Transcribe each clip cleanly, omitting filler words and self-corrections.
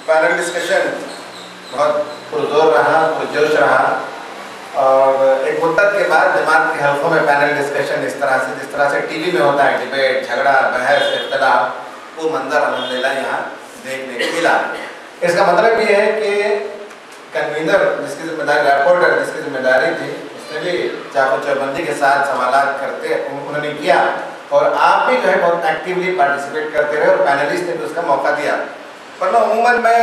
Panel discussion बहुत पुरजोर रहा, पुरजोश रहा और एक मुद्दत के बाद जमात के हल्कों में पैनल डिस्कशन इस तरह से, जिस तरह से टीवी में होता है डिबेट, झगड़ा, बहस, इख्तिलाफ, वो मंजर अल्हम्दुलिल्लाह यहाँ देखने को मिला। इसका मतलब ये है कि कन्वीनर जिसकी जिम्मेदारी, रिपोर्टर जिसकी जिम्मेदारी थी, उसने भी चाको चौबंदी के साथ सवालात करते उन्होंने किया और आप भी जो है बहुत एक्टिवली पार्टिसिपेट करते रहे और पैनलिस्ट ने भी उसका मौका दिया। वरना उमूमन मैं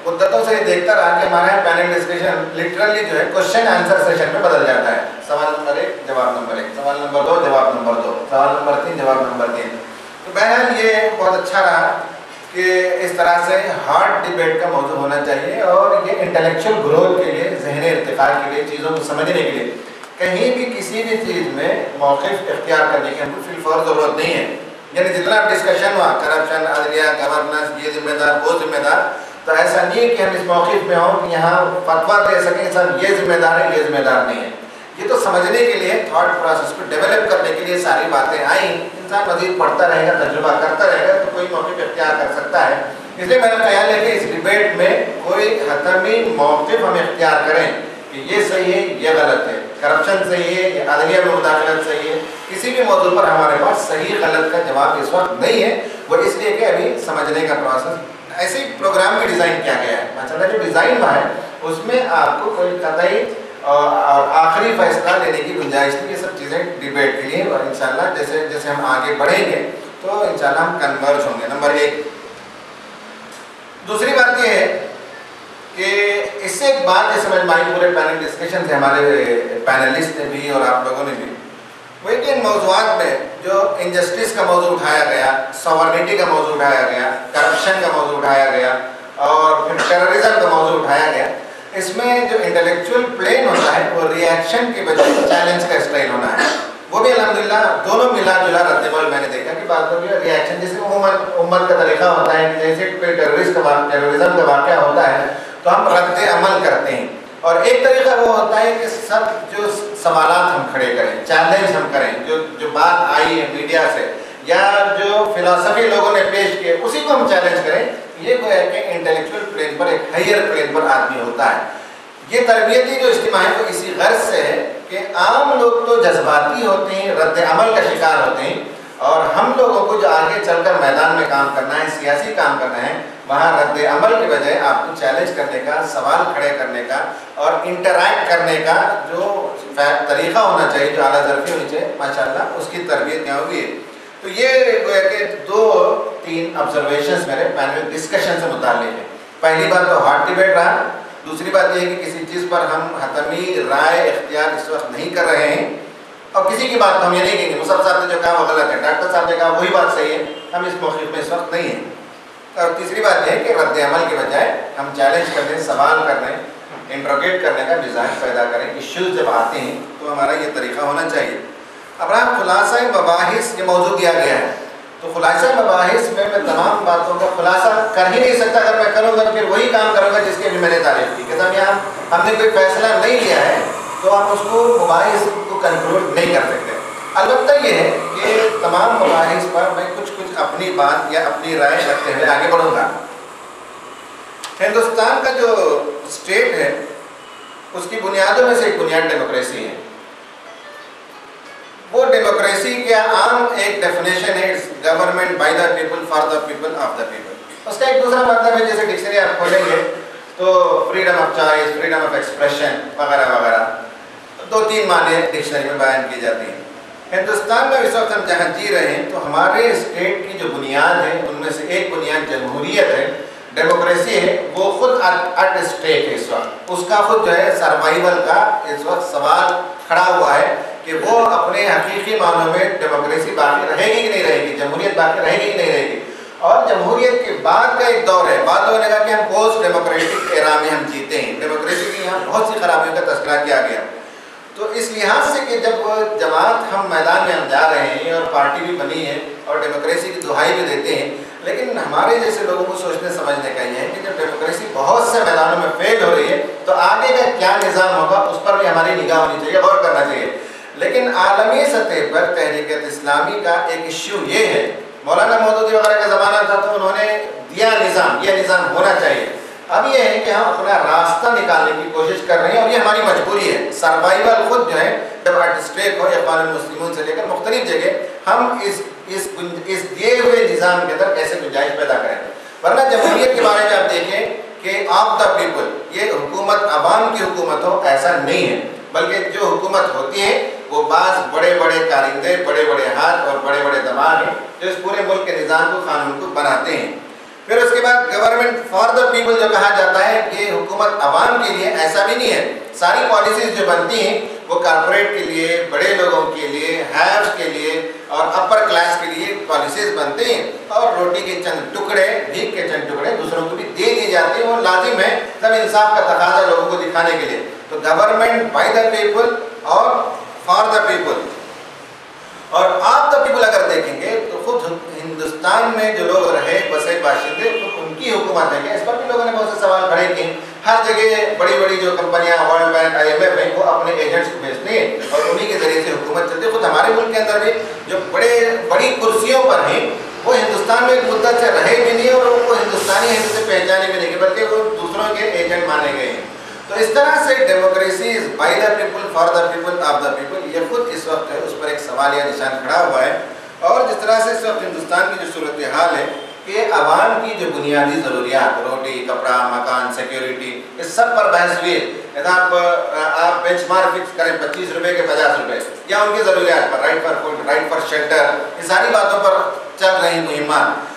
मुद्दतों से देखता रहा कि हमारे यहाँ पैनल डिस्कशन लिटरली जो है क्वेश्चन आंसर सेशन में बदल जाता है। सवाल नंबर 1 जवाब नंबर 1, सवाल नंबर 2 जवाब नंबर 2, सवाल नंबर 3 जवाब नंबर 3। तो बहरहाल ये बहुत अच्छा रहा कि इस तरह से हार्ड डिबेट का मौजू होना चाहिए और ये इंटेलेक्चुअल ग्रोथ के लिए, ज़हनी इर्तिक़ा के लिए, चीज़ों को समझने के लिए कहीं भी किसी भी चीज़ में मौक़िफ़ इख्तियार करने की हमको फिलफौर ज़रूरत नहीं है। यानी जितना डिस्कशन हुआ करप्शन, अदलिया, गवर्नेंस, ये जिम्मेदार, वो जिम्मेदार, तो ऐसा नहीं है कि हम इस मौक़िफ़ में हों कि यहाँ फतवा दे सकें सब ये जिम्मेदार है, ये जिम्मेदार नहीं है। ये तो समझने के लिए, थॉट प्रोसेस को डेवलप करने के लिए सारी बातें आई। इंसान मज़ीद पढ़ता रहेगा, तजुर्बा करता रहेगा तो कोई मौक़िफ़ इख्तियार कर सकता है। इसलिए मेरा ख्याल है कि इस डिबेट में कोई हतमी मौक़िफ़ हम इख्तियार करें कि ये सही है, ये गलत है, करप्शन सही है, ये अदलिया में मुदाखलत सही है, किसी भी मौजू पर हमारे पास सही गलत का जवाब इस वक्त नहीं है। वो इसलिए कि अभी समझने का प्रोसेस, ऐसे ही प्रोग्राम भी डिज़ाइन किया गया है। माशाअल्लाह जो डिज़ाइन हुआ है उसमें आपको कोई कतई और आखिरी फैसला लेने की गुंजाइश नहीं। ये सब चीज़ें डिबेट के लिए और इंशाल्लाह जैसे जैसे हम आगे बढ़ेंगे तो इंशाल्लाह हम कन्वर्ज होंगे। नंबर 1। दूसरी बात ये है कि इससे एक बात ये समझ में आई पूरे पैनल डिस्कशन से, हमारे पैनलिस्ट ने भी और आप लोगों ने भी, वही कि इन मौज़ूआत में जो इनजस्टिस का मौजू उठाया गया, सॉवरेनिटी का मौजू उठाया गया, करप्शन का मौजू उठाया गया और फिर टेररिज्म का मौजू उठाया गया, इसमें जो इंटेलेक्चुअल प्लेन होता है वो रिएक्शन के बजाय चैलेंज का स्टाइल होना है। वो भी अल्हम्दुलिल्लाह दोनों मिला जुला रद्द-ए-अमल मैंने देखा कि बात होगी रिएक्शन, जैसे उम्मत का तरीका होता है कि जैसे कोई टेररिज्म का वाक़या होता है तो हम रद्द-ए-अमल करते हैं, और एक तरीका वो होता है कि सब जो सवालात हम खड़े करें, चैलेंज हम करें, जो बात आई है मीडिया से या जो फिलॉसफी लोगों ने पेश किए उसी को हम चैलेंज करें। ये कोई है कि इंटेलेक्चुअल प्लेन पर, एक हायर प्लेन पर आदमी होता है। ये तरबियती जो इज्तिमा है वो इसी गर्ज से है कि आम लोग तो जज्बाती होते हैं, रद्द-ए-अमल का शिकार होते हैं, और हम लोगों को जो आगे चलकर मैदान में काम करना है, सियासी काम करना है, वहाँ रद्द-ए-अमल के बजाय आपको चैलेंज करने का, सवाल खड़े करने का और इंटरैक्ट करने का जो तरीका होना चाहिए, जो आला ज़र्फ़ी होनी चाहिए, माशाअल्लाह उसकी तरबियत यहाँ हुई है। तो ये कि 2-3 ऑब्जर्वेशंस मेरे पैनल डिस्कशन से मुताल्लिक़ है। पहली बात तो हार्ड डिबेट रहा। दूसरी बात यह है कि किसी चीज़ पर हम हतमी राय इख्तियार इस वक्त नहीं कर रहे हैं, और किसी की बात हम ये नहीं कहेंगे मुसअब साहब ने जो कहा वो गलत है, डॉक्टर साहब ने कहा वही बात सही है, हम इस मौक़िफ़ में इस वक्त नहीं हैं। और तीसरी बात यह है कि रद्द-ए-अमल के बजाय हम चैलेंज करने, सवाल करने, इंट्रोगेट करने का मिजाज पैदा करें। इश्यूज़ जब आते हैं तो हमारा ये तरीका होना चाहिए। अब रहा खुलासा मबाहिस, ये मौजूद दिया गया है, तो खुलासा मबाहिस में मैं तमाम बातों का खुलासा कर ही नहीं सकता। अगर मैं करूँगा तो फिर वही काम करूँगा जिसकी भी मैंने तारीफ़ की कि जब यहाँ हमने कोई फैसला नहीं लिया है तो हम उसको मबाहिस को कंक्लूड नहीं कर सकते। अलबत्ता ये है कि तमाम मबाहिस पर मैं कुछ अपनी बात या अपनी राय रखते हुए आगे बढ़ूँगा। हिंदुस्तान का जो स्टेट है उसकी बुनियादों में से एक बुनियाद डेमोक्रेसी है। वो डेमोक्रेसी का आम एक डेफिनेशन है, government by the people for the people of the people. उसका एक दूसरा मतलब है, जैसे डिक्शनरी आप खोलेंगे तो freedom of choice, freedom of expression वगैरह वगैरह, 2-3 माने डिक्शनरी में बयान की जाती हैं। हिंदुस्तान में इस वक्त हम जहाँ जी रहे हैं तो हमारे स्टेट की जो बुनियाद है उनमें से एक बुनियाद जमहूरियत है, डेमोक्रेसी है, वो खुद एट स्टेक है इस वक्त। उसका खुद जो है सर्वाइवल का इस वक्त सवाल खड़ा हुआ है कि वो अपने हकीकी मानों में डेमोक्रेसी बाकी रहेगी कि नहीं रहेगी, जमहूरियत बाकी रहेगी कि नहीं रहेगी। और जमहूरियत के बाद का एक दौर है, बाद होने का कि हम पोस्ट डेमोक्रेटिक एरा में हम जीते हैं। डेमोक्रेसी की यहाँ बहुत सी खराबियों का तस्करा किया गया। तो इस लिहाज से कि जब जमात हम मैदान में हम जा रहे हैं और पार्टी भी बनी है और डेमोक्रेसी की दुहाई भी देते हैं, लेकिन हमारे जैसे लोगों को सोचने समझने का ये है कि जब डेमोक्रेसी बहुत से मैदानों में फेल हो रही है तो आगे का क्या निज़ाम होगा उस पर भी हमारी निगाह होनी चाहिए, गौर करना चाहिए। लेकिन आलमी सतह पर तहरीक इस्लामी का एक इश्यू ये है, मौलाना मौदूदी वगैरह का ज़माना था तो उन्होंने दिया निज़ाम, ये निज़ाम होना चाहिए, اب یہ ہے کہ ہم اپنا راستہ نکالنے کی کوشش کر رہے ہیں اور یہ ہماری مجبوری ہے. سروائیول خود جو ہے جب ایٹ اسٹیک ہو اخوان المسلمون سے لے کر مختلف جگہ ہم اس دیے ہوئے نظام کے اندر کیسے گنجائش پیدا کریں. ورنہ جمہوریت کے بارے میں آپ دیکھیں کہ آف دا پیپل، یہ حکومت عوام کی حکومت ہو ایسا نہیں ہے، بلکہ جو حکومت ہوتی ہے وہ بعض بڑے بڑے کارندے، بڑے بڑے ہاتھ اور بڑے بڑے دماغ ہیں جو اس پورے ملک کے نظام کو، قانون کو بناتے ہیں. پھر اس کے بعد گورنمنٹ فار دا پیپل جو کہا جاتا ہے، یہ حکومت عوام کے لیے ایسا بھی نہیں ہے. ساری پالیسیز جو بنتی ہیں وہ کارپوریٹ کے لیے، بڑے لوگوں کے لیے، ہیوز کے لیے اور اپر کلاس کے لیے پالیسیز بنتے ہیں، اور روٹی کے چند ٹکڑے، بھیک کے چند ٹکڑے دوسروں کو بھی دے دی جاتی ہیں. وہ لازم ہے سب انصاف کا تقاضا لوگوں کو دکھانے کے لیے. تو گورنمنٹ بائی دا پیپل اور فار دا پیپل اور آپ دا پیپل اگر دیکھیں گے تو خود ہندوستان میں جو لوگ رہے بسے باشندے ان کی حکومت ہے کہ اس پر بھی لوگوں نے بہت سے سوال کھڑے کیے. ہر جگہ بڑی بڑی جو کمپنیاں، ورلڈ بینک، IMF ہیں، وہ اپنے ایجنٹس کو بھیجتے ہیں اور انہی کے ذریعے سے حکومت چلتی ہے. خود ہمارے ملک کے اندر بھی جو بڑی کرسیوں پر ہیں وہ ہندوستان میں ایک مدت سے رہے بھی نہیں اور وہ ہندوستانی ہیں سے پہچانے بھی نہیں، بلکہ وہ دوسروں کے ایجنٹ مانے گئے ہیں. تو اس طرح سے democracy by the people, for the people, of the people, یہ خود اس وقت ہے اس پر ایک سوالیہ نشان کھڑا ہوا ہے. اور جس طرح سے اس وقت ہندوستان کی جو صورتحال ہے کہ عوام کی جو بنیادی ضروریات، روٹی، کپڑا، مکان، سیکیورٹی، اس سب پر بحث ہوئی ہے. آپ بینچ مارک فکس کریں 25 روپے کے 50 روپے، یا ان کی ضروریات پر، right for food, right for shelter, یہ ساری باتوں پر چل رہی مہمات.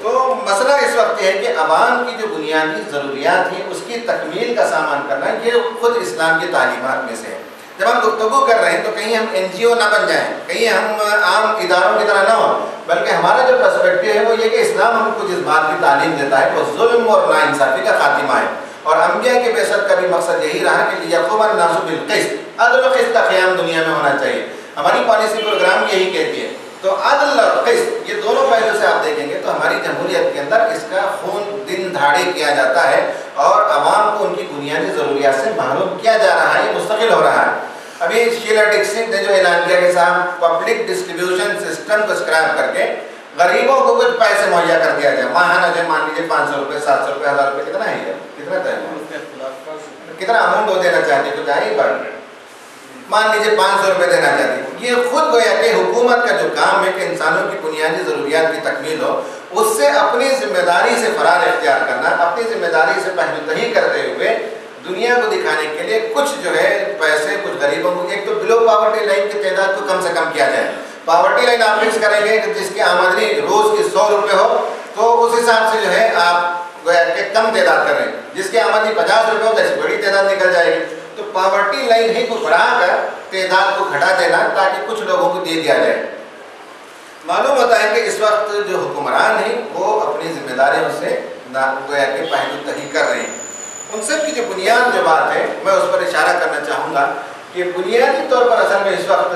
تو مسئلہ اس وقت ہے کہ عوام کی جو بنیادی ضروریات ہیں اس کی تکمیل کا سامان کرنا، یہ خود اسلام کی تعلیمات میں سے ہے. جب ہم گفتگو کر رہے ہیں تو کہیں ہم NGO نہ بن جائیں، کہیں ہم عام اداروں کی طرح نہ ہوں، بلکہ ہمارا جو پرسپیکٹو ہے وہ یہ کہ اسلام ہم کو جس بات کی تعلیم دیتا ہے وہ ظلم اور ناانصافی کا خاتمہ ہے. اور انبیاء کے بعثت کا بھی مقصد یہی رہا کہ لیقوم الناس بالقسط، عدل و قسط کا قیام دنیا میں ہونا چاہیے. ہماری پالیسی پروگرام یہی کہتی ہے. تو عدل اور قسط، یہ دونوں پہلو سے آپ دیکھیں گے تو ہماری جمہوریت کے اندر اس کا خون دن دھاڑے کیا جاتا ہے اور عوام کو ان کی بنیادی ضروریات سے محروم کیا جا رہا ہے، یہ مستقل ہو رہا ہے. ابھی شیلا ڈکسن نے جو اعلان کیا کہ صاحب پبلک ڈسٹریبیوشن سسٹم کو اسکریپ کر کے غریبوں کو کچھ پیسے مہیا کر دیا جائے. ماہانہ جو مان لیجیے 500 روپے، 700 روپے، 1000 روپے، کتنا ہے یہ؟ کتنا اماؤنٹ وہ دینا چاہتے کچھ آئی بات مان لیجیے 500 روپے دینا چاہتی. یہ خود گویا کہ حکومت کا جو کام ہے کہ انسانوں کی بنیادی ضروریات کی تکمیل ہو، اس سے اپنی ذمہ داری سے فرار اختیار کرنا، اپنی ذمہ داری سے پہلو تہی کرتے ہوئے دنیا کو دکھانے کے لیے کچھ جو ہے پیسے کچھ غریبوں کو، ایک تو بلو پاورٹی لائن کی تعداد کو کم سے کم کیا جائے. پاورٹی لائن آپ فکس کریں گے کہ جس کی آمدنی روز کی 100 روپے ہو تو اس حساب سے جو ہے آپ گویا کہ کم تعداد کر رہے ہیں. جس کی آمدنی 50 روپے ہو تو ایسی بڑی تعداد نکل جائے گی. تو پاورٹی لائن ہی کو بڑھا کر تعداد کو گھٹا دینا تاکہ کچھ لوگوں کو دے دیا جائے. معلوم ہوتا ہے کہ اس وقت جو حکمران ہیں وہ اپنی ذمہ داریوں سے گویا کہ پہلو تہی کر رہے ہیں. ان سب کی جو بنیاد جو بات ہے میں اس پر اشارہ کرنا چاہوں گا کہ بنیادی طور پر اصل میں اس وقت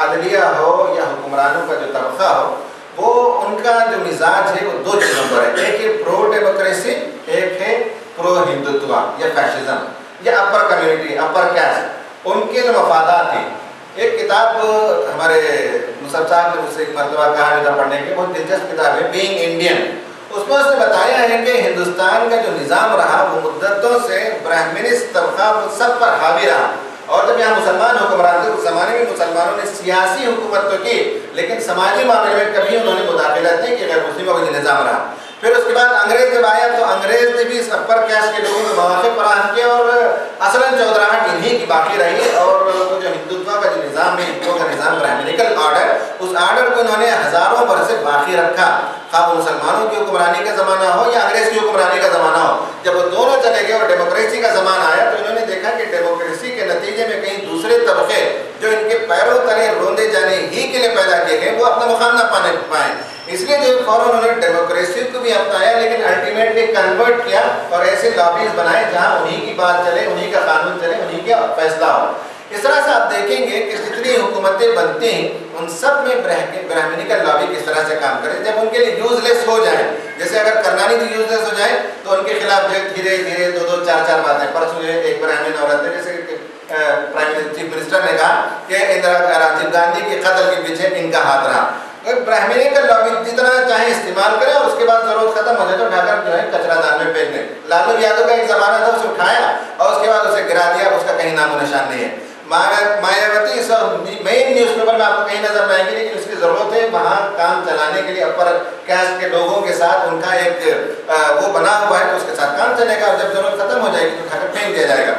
عدلیہ ہو یا حکمرانوں کا جو طبقہ ہو، وہ ان کا جو مزاج ہے وہ دو چیزوں پر ہے. ایک ہے پرو ڈیموکریسی، ایک ہے پرو ہندوتوا یا فیشزم یا اپر کمیونٹی، اپر کاسٹ. ان کے جو مفادات ہیں، ایک کتاب ہمارے مصعب صاحب نے مجھ سے ایک مرتبہ کہا جو تھا پڑھنے کی، بہت دلچسپ کتاب ہے بینگ انڈین. اس میں اس نے بتایا ہے کہ ہندوستان کا جو نظام رہا وہ مدتوں سے برہمنسٹ طبقہ سب پر حاوی رہا. اور جب یہاں مسلمان حکمران تھے اس زمانے میں مسلمانوں نے سیاسی حکومت تو کی لیکن سماجی معاملے میں کبھی انہوں نے مداخلت نہیں کی. غیر مسلموں کا جو نظام رہا. پھر اس کے بعد انگریز جب آیا تو انگریز نے بھی اس اپر کاسٹ کے لوگوں کو مواقع فراہم کیا اور اصلاً چودراہٹ انہی کی باقی رہی. اور وہ جو ہندوتوا کا جو نظام ہے، ہندوؤں کا نظام، برہمنیکل آرڈر، اس آرڈر کو انہوں نے ہزاروں برس سے باقی رکھا، خواہ وہ مسلمانوں کی حکمرانی کا زمانہ ہو یا انگریز کی حکمرانی کا زمانہ ہو. جب وہ دونوں چلے گئے اور ڈیموکریسی کا زمانہ آیا تو انہوں نے دیکھا کہ ڈیموکریسی کے نتیجے میں کہیں دوسرے طبقے جو ان کے پیروں تلے روندے جانے ہی کے لیے پیدا کیے گئے وہ اپنا مقام نہ پانے پائیں. اس لیے جو فوراً انہوں نے ڈیموکریسی کو بھی اپنایا لیکن الٹیمیٹلی کنورٹ کیا اور ایسے لابیز بنائے جہاں انہی کی بات چلے، انہی کا قانون چلے، انہی کا فیصلہ ہو. اس طرح سے آپ دیکھیں گے کہ جتنی حکومتیں بنتی ہیں ان سب میں برہمنیکل لابی کس طرح سے کام کرے. جب ان کے لیے یوز لیس ہو جائیں، جیسے اگر کرنانی بھی یوز لیس ہو جائے تو ان کے خلاف جو دھیرے دھیرے دو چار باتیں. پرسوں ایک برہمن عورت ہے جیسے چیف منسٹر نے کہا کہ راجیو گاندھی کے قتل کے پیچھے ان کا ہاتھ رہا. برہمنیکل لابی جتنا چاہے استعمال کرے اور اس کے بعد ضرورت ختم ہو جائے تو ڈھا کر جو ہے کچرا دان میں फेंक दें। लालू यादव का एक ज़माना था, उसे उठाया और उसके बाद उसे गिरा दिया, उसका कहीं नामो निशान नहीं है। मायावती सब मेन न्यूज़ पेपर में आपको कहीं नजर नहीं आएंगे, लेकिन उसकी ज़रूरत है वहाँ काम चलाने के लिए। अपर कास्ट के लोगों के साथ उनका एक वो बना हुआ है, तो उसके साथ काम चलेगा और जब जरूरत खत्म हो जाएगी तो उठाकर फेंक दिया जाएगा।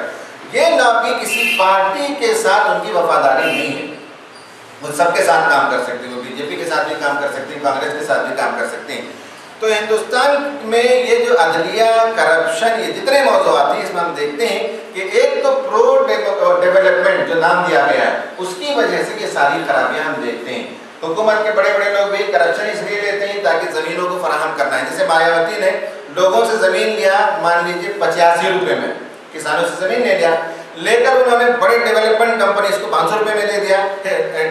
ये लॉबी किसी पार्टी के साथ उनकी वफादारी नहीं है, वो सबके साथ काम कर सकते हैं, वो बीजेपी के साथ भी काम कर सकते हैं, कांग्रेस के साथ भी काम कर सकते हैं। तो हिंदुस्तान में ये जो अदलिया, करप्शन, ये जितने मौज़ूआत हैं इसमें हम देखते हैं कि एक तो प्रो डेवलपमेंट जो नाम दिया गया है उसकी वजह से ये सारी खराबियां हम देखते हैं। हुकूमत के बड़े बड़े लोग भी करप्शन इसलिए लेते हैं ताकि ज़मीनों को फराहम करना है। जैसे मायावती ने लोगों से ज़मीन लिया, मान लीजिए 85 रुपये में, किसानों से ज़मीन ले लिया, लेकर उन्होंने बड़े डेवलपमेंट कंपनीज को 500 रुपये में दे दिया,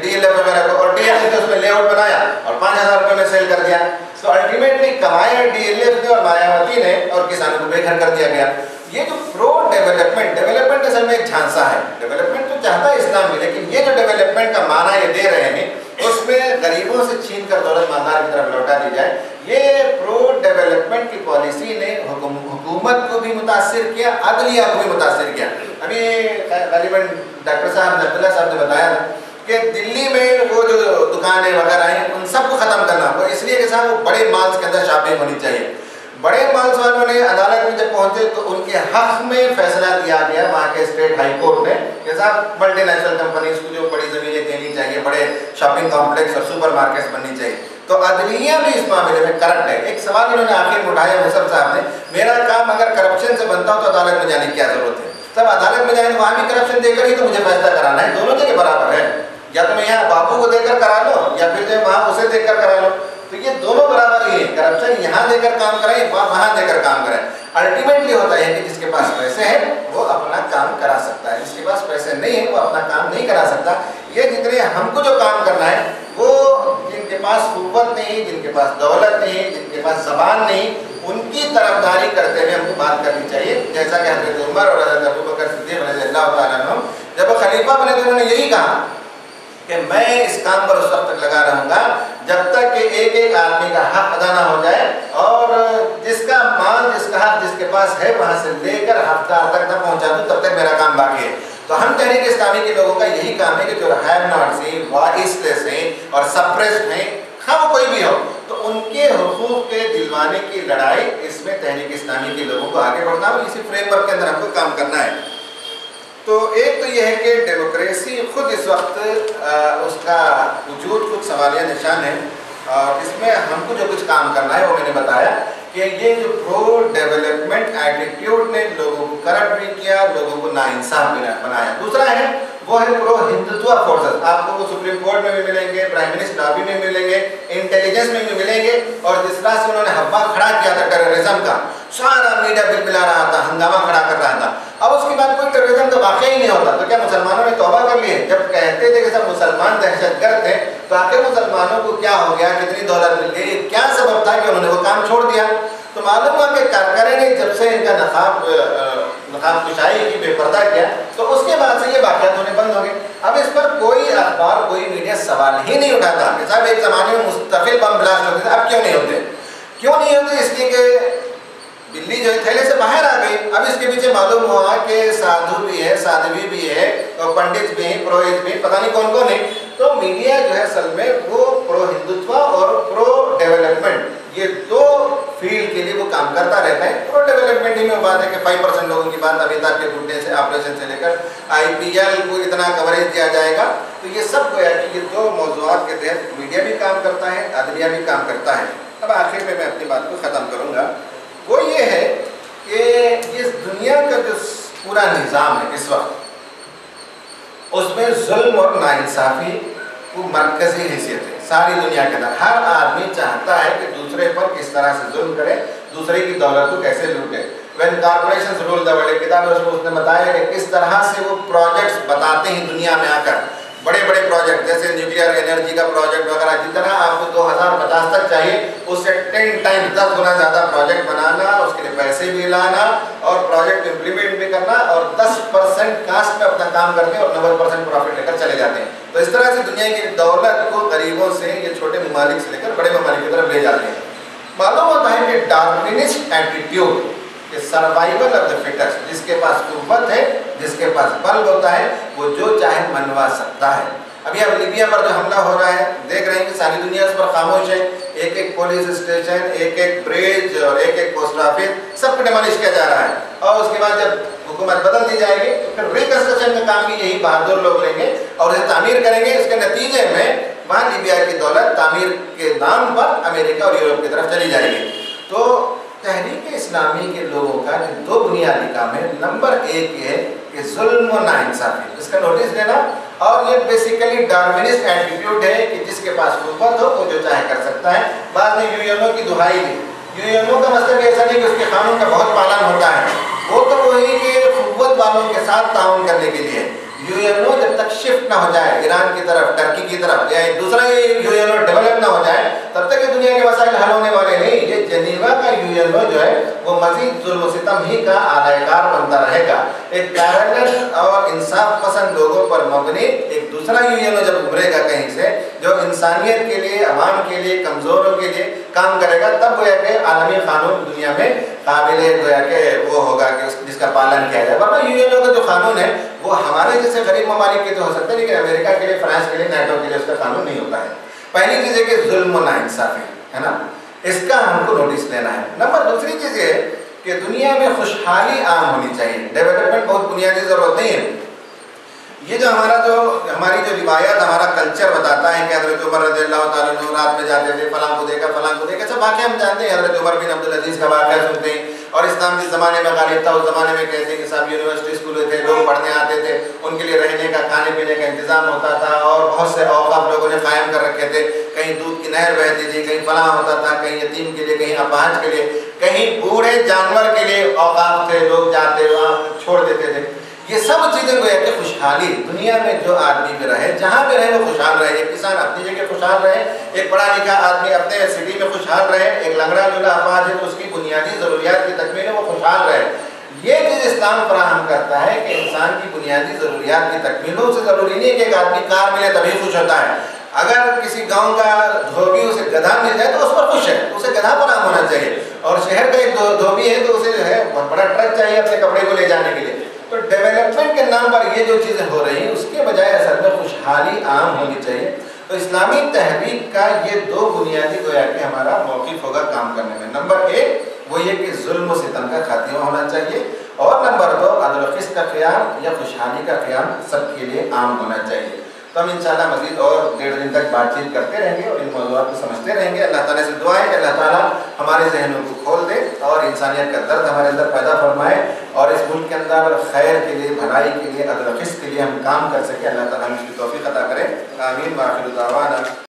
DLF वगैरह को, और DLF ने उसमें लेआउट बनाया और 5000 रुपये में सेल कर दिया। तो अल्टीमेटली कमाया DLF ने और मायावती ने, और किसानों को बेघर कर दिया गया। ये जो प्रो डेवलपमेंट असल में एक झांसा है। डेवलपमेंट तो चाहता है इस्लाम में, लेकिन ये जो डेवलपमेंट का माना ये दे रहे हैं उसमें गरीबों से छीन कर दौलतमंदार की तरफ लौटा दी जाए, ये प्रो डेवलपमेंट की पॉलिसी ने हुकूमत को भी मुतासिर किया, अदलिया को भी मुतासिर किया। अभी गालिबन डॉक्टर साहब अब्दुल्ला साहब ने बताया कि दिल्ली में वो जो दुकानें वगैरह हैं उन सबको ख़त्म करना, वो इसलिए कि साहब वो बड़े मॉल्स के अंदर शॉपिंग होनी चाहिए। बड़े मॉल्स वालों ने अदालत में जब पहुंचे तो उनके हक में फैसला दिया गया वहाँ के स्टेट हाई कोर्ट ने कि साहब मल्टीनेशनल कंपनीज को जो बड़ी ज़मीनें देनी चाहिए, बड़े शॉपिंग कॉम्प्लेक्स और सुपर मार्केट्स बननी चाहिए। तो अदलिया भी इस मामले में करप्ट है। एक सवाल इन्होंने आखिर में उठाया मुसब साहब ने, मेरा काम अगर करप्शन से बनता हो तो अदालत में जाने की क्या जरूरत है? सब अदालत में जाए तो वहाँ भी करप्शन देकर ही तो मुझे फैसला कराना है, दोनों जगह बराबर है। या तो मैं यहाँ बाबू को देकर करा लो या फिर जो वहाँ उसे देकर करा लो, तो ये दोनों बराबर ही है। करप्शन यहाँ देकर काम कराए, वहाँ देकर काम कराए। अल्टीमेटली होता है कि जिसके पास पैसे हैं वो अपना काम करा सकता है, जिसके पास पैसे नहीं है वो अपना काम नहीं करा सकता। ये जितने हमको जो काम करना है वो जिनके पास कुव्वत नहीं, जिनके पास दौलत नहीं, जिनके पास ज़बान नहीं, उनकी तरफदारी करते हुए हमको बात करनी चाहिए। जैसा कि हज़रत उमर और हज़रत अबू बकर सिद्दीक़ रज़ियल्लाहु ताला अन्हुम जब वो खलीफा बने तो उन्होंने यही कहा कि मैं इस काम पर उस वक्त तक लगा रहूँगा जब तक कि एक एक आदमी का हक अदा ना हो जाए, और जिसका माल, जिसका हक जिसके पास है वहाँ से लेकर हफ्ता तक न पहुँचा दूँ, तब तक मेरा काम बाकी है। तो हम तहरीक इस्लामी के लोगों का यही काम है कि जो हैव नॉट्स हैं, वॉइसलेस हैं और सप्रेस्ड हैं, हाँ कोई भी हो, तो उनके हुकूक के दिलवाने की लड़ाई, इसमें तहरीक इस्लामी के लोगों को आगे बढ़ना और इसी फ्रेमवर्क के अंदर हमको काम करना है। तो एक तो यह है कि डेमोक्रेसी खुद इस वक्त उसका वजूद खुद सवालिया निशान है, और इसमें हमको जो कुछ काम करना है वो मैंने बताया कि ये जो प्रो डेवलपमेंट एटीट्यूड ने लोगों को करप्ट भी किया, लोगों को नाइंसाफ भी बनाया। दूसरा है वो है प्रो हिंदुत्व फोर्सेस। आपको वो सुप्रीम कोर्ट में भी मिलेंगे, प्राइम मिनिस्टर लॉबी में मिलेंगे, इंटेलिजेंस में भी मिलेंगे। और जिस तरह से उन्होंने हवा खड़ा किया था टेररिज्म का, सारा मीडिया बिलबिला रहा था, हंगामा खड़ा कर रहा था, अब उसके बाद कोई टेररिज्म का वाक़या ही नहीं होता। तो क्या मुसलमानों ने तौबा कर लिए? जब कहते थे कि सब मुसलमान दहशतगर्द थे, तो आखिर मुसलमानों को क्या हो गया, कितनी दौलत मिल गई, क्या सबब था कि उन्होंने वो काम छोड़ दिया? तो मालूम हुआ कि कारकरे ने जब से इनका नकाब कुशाई की, बेपर्दा किया, तो उसके बाद से ये वाक़यात होने बंद हो गए। अब इस पर कोई अखबार, कोई मीडिया सवाल ही नहीं उठाता कि साहब एक ज़माने में मुस्तकिल बम ब्लास्ट होते थे, अब क्यों नहीं होते? क्यों नहीं होते? इसलिए कि बिल्ली जो है थैले से बाहर आ गई। अब इसके पीछे मालूम हुआ कि साधु भी है, साध्वी भी है, और पंडित भी हैं, पुरोहित भी, पता नहीं कौन कौन है। तो मीडिया जो है असल में वो प्रो हिंदुत्व और प्रो डेवलपमेंट, ये दो फील्ड के लिए वो काम करता रहता है। प्रो डेवलपमेंट ही में बात है कि 5% लोगों की बात अभी तक के घुटने से, ऑपरेशन से लेकर IPL को इतना कवरेज दिया जाएगा। तो ये सब गोया कि ये दो मौज़ूआत के तहत मीडिया भी काम करता है, अदलिया भी काम करता है। अब आखिर में मैं अपनी बात को ख़त्म करूँगा, वो ये है कि इस दुनिया का जो पूरा निज़ाम है इस वक्त, उसमें जुल्म और नाइंसाफ़ी वो मरकज़ी हैसियत है। सारी दुनिया के अंदर हर आदमी चाहता है कि दूसरे पर किस तरह से जुल्म करे, दूसरे की दौलत को कैसे लूटे। When corporations rule the world, किताब में उसने बताया कि किस तरह से वो प्रोजेक्ट्स बताते हैं दुनिया में आकर, बड़े बड़े प्रोजेक्ट जैसे न्यूक्लियर एनर्जी का प्रोजेक्ट वगैरह, जितना आपको 2050 तक चाहिए उससे 10 टाइम्स 10 गुना ज़्यादा प्रोजेक्ट बनाना, उसके लिए पैसे भी लाना और प्रोजेक्ट इम्प्लीमेंट भी करना, और 10% कास्ट में अपना काम करते हैं और 90% प्रॉफिट लेकर चले जाते हैं। तो इस तरह से दुनिया की दौलत को गरीबों से, ये छोटे ममालिक से लेकर बड़े ममालिक की तरफ ले जाते हैं। मालूम होता है कि डार्विनिस्ट एटीट्यूड کہ سروائیول آف دا فٹسٹ، جس کے پاس قوت ہے، جس کے پاس بل ہوتا ہے، وہ جو چاہے منوا سکتا ہے۔ ابھی اب لیبیا پر جو حملہ ہو رہا ہے، دیکھ رہے ہیں کہ ساری دنیا اس پر خاموش ہے، ایک ایک پولیس اسٹیشن، ایک ایک برج اور ایک ایک پوسٹ آفس، سب کو ڈیمالش کیا جا رہا ہے، اور اس کے بعد جب حکومت بدل دی جائے گی تو پھر ریکنسٹرکشن کا کام بھی یہی بہادر لوگ لیں گے اور اسے تعمیر کریں گے۔ اس کے نتیجے میں وہاں لیبیا کی دولت تعمیر کے نام پر امریکہ اور یورپ کی طرف چلی جائے گی۔ تو تحریک اسلامی کے لوگوں کا جو دو بنیادی کام ہے، نمبر ایک یہ ہے کہ ظلم و ناانصافی، اس کا نوٹس لینا، اور یہ بیسیکلی ڈارونسٹ ایٹیٹیوڈ ہے کہ جس کے پاس قوت ہو وہ جو چاہے کر سکتا ہے۔ بعد میں یو این او کی دہائی دی، یو این او کا مطلب ایسا نہیں کہ اس کے قانون کا بہت پالن ہوتا ہے، وہ تو وہی کہ قوت والوں کے ساتھ تعاون کرنے کے لیے یو این او جب تک شفٹ نہ ہو جائے ایران کی طرف، ٹرکی کی طرف، یا ایک دوسرا یو این او ڈیولپ نہ ہو جائے، تب تک یہ دنیا کے مسائل حل ہونے والے نہیں۔ یہ جنیوا کا یو این او جو ہے وہ مزید ظلم و ستم ہی کا اعلی کار بنتا رہے گا۔ ایک پیرلل اور انصاف پسند لوگوں پر مبنی ایک دوسرا یو این او جب ابھرے گا کہیں سے، جو انسانیت کے لیے، عوام کے لیے، کمزوروں کے لیے کام کرے گا، تب گویا کہ عالمی قانون دنیا میں قابل گویا کہ وہ ہوگا کہ جس کا پالن کیا جائے۔ ورنہ یو این او کا جو قانون ہے وہ ہمارے جیسے غریب ممالک کے تو ہو سکتا ہے، لیکن امریکہ کے لیے، فرانس کے لیے، نیٹو کے لیے اس کا قانون نہیں ہوتا ہے۔ پہلی چیز ہے کہ ظلم و ناانصافی ہے نا، اس کا ہم کو نوٹس لینا ہے۔ نمبر دوسری چیز یہ ہے کہ دنیا میں خوشحالی عام ہونی چاہیے۔ ڈیولپمنٹ بہت بنیادی ضرورت نہیں ہے۔ یہ جو ہماری جو روایت، ہمارا کلچر بتاتا ہے کہ حضرت عمر رضی اللہ تعالیٰ عنہ رات میں جاتے تھے، فلاں کو دیکھا، فلاں کو دیکھا، سب واقعہ ہم جانتے ہیں، حضرت عمر بن عبدالعزیز کا واقعہ سنتے ہیں، اور اسلام جس زمانے میں غالب تھا اس زمانے میں کہتے ہیں کہ صاحب یونیورسٹی اسکول تھے، لوگ پڑھنے آتے تھے، ان کے لیے رہنے کا، کھانے پینے کا انتظام ہوتا تھا، اور بہت سے اوقاف لوگوں نے قائم کر رکھے تھے، کہیں دودھ کی نہر بہتی تھی، کہیں فلاں ہوتا تھا، کہیں یتیم کے لیے، کہیں اپاہج کے لیے، کہیں بوڑھے جانور کے لیے اوقاف تھے، لوگ جاتے وہاں چھوڑ دیتے تھے۔ یہ سب چیزیں گویا کہ خوشحالی، دنیا میں جو آدمی بھی رہے، جہاں بھی رہے وہ خوشحال رہے۔ ایک کسان اپنی جگہ خوشحال رہے، ایک پڑھا لکھا آدمی اپنے سٹی میں خوشحال رہے، ایک لنگڑا لولا اپاہج ہے تو اس کی بنیادی ضروریات کی تکمیل میں وہ خوشحال رہے۔ یہ چیز اسلام فراہم کرتا ہے کہ انسان کی بنیادی ضروریات کی تکمیل ہو۔ اسے ضروری نہیں ہے کہ ایک آدمی کار ملے تبھی خوش ہوتا ہے۔ اگر کسی گاؤں کا دھوبی اسے گدھا مل جائے تو اس پر خوش ہے، اسے گدھا فراہم ہونا چاہیے، اور شہر کا ایک دھوبی ہے تو اسے جو ہے بہت بڑا ٹرک چاہیے اپنے کپڑے کو لے جانے کے لیے۔ تو ڈیولپمنٹ کے نام پر یہ جو چیزیں ہو رہی ہیں اس کے بجائے اصل میں خوشحالی عام ہونی چاہیے۔ تو اسلامی تحریک کا یہ دو بنیادی گویا کہ ہمارا موقف ہوگا کام کرنے میں۔ نمبر ایک وہ یہ کہ ظلم و ستم کا خاتمہ ہونا چاہیے، اور نمبر دو عدل و قسط کا قیام یا خوشحالی کا قیام سب کے لیے عام ہونا چاہیے۔ تو ہم انشاءاللہ مزید اور 1.5 دن تک بات چیت کرتے رہیں گے اور ان موضوعات کو سمجھتے رہیں گے۔ اللہ تعالیٰ سے دعا ہے کہ اللہ تعالیٰ ہمارے ذہنوں کو کھول دے اور انسانیت کا درد ہمارے اندر پیدا فرمائے، اور اس ملک کے اندر خیر کے لیے، بھلائی کے لیے، عدل و قسط کے لیے ہم کام کر سکیں۔ اللہ تعالیٰ ہم اس کی توفیق عطا کرے، آمین۔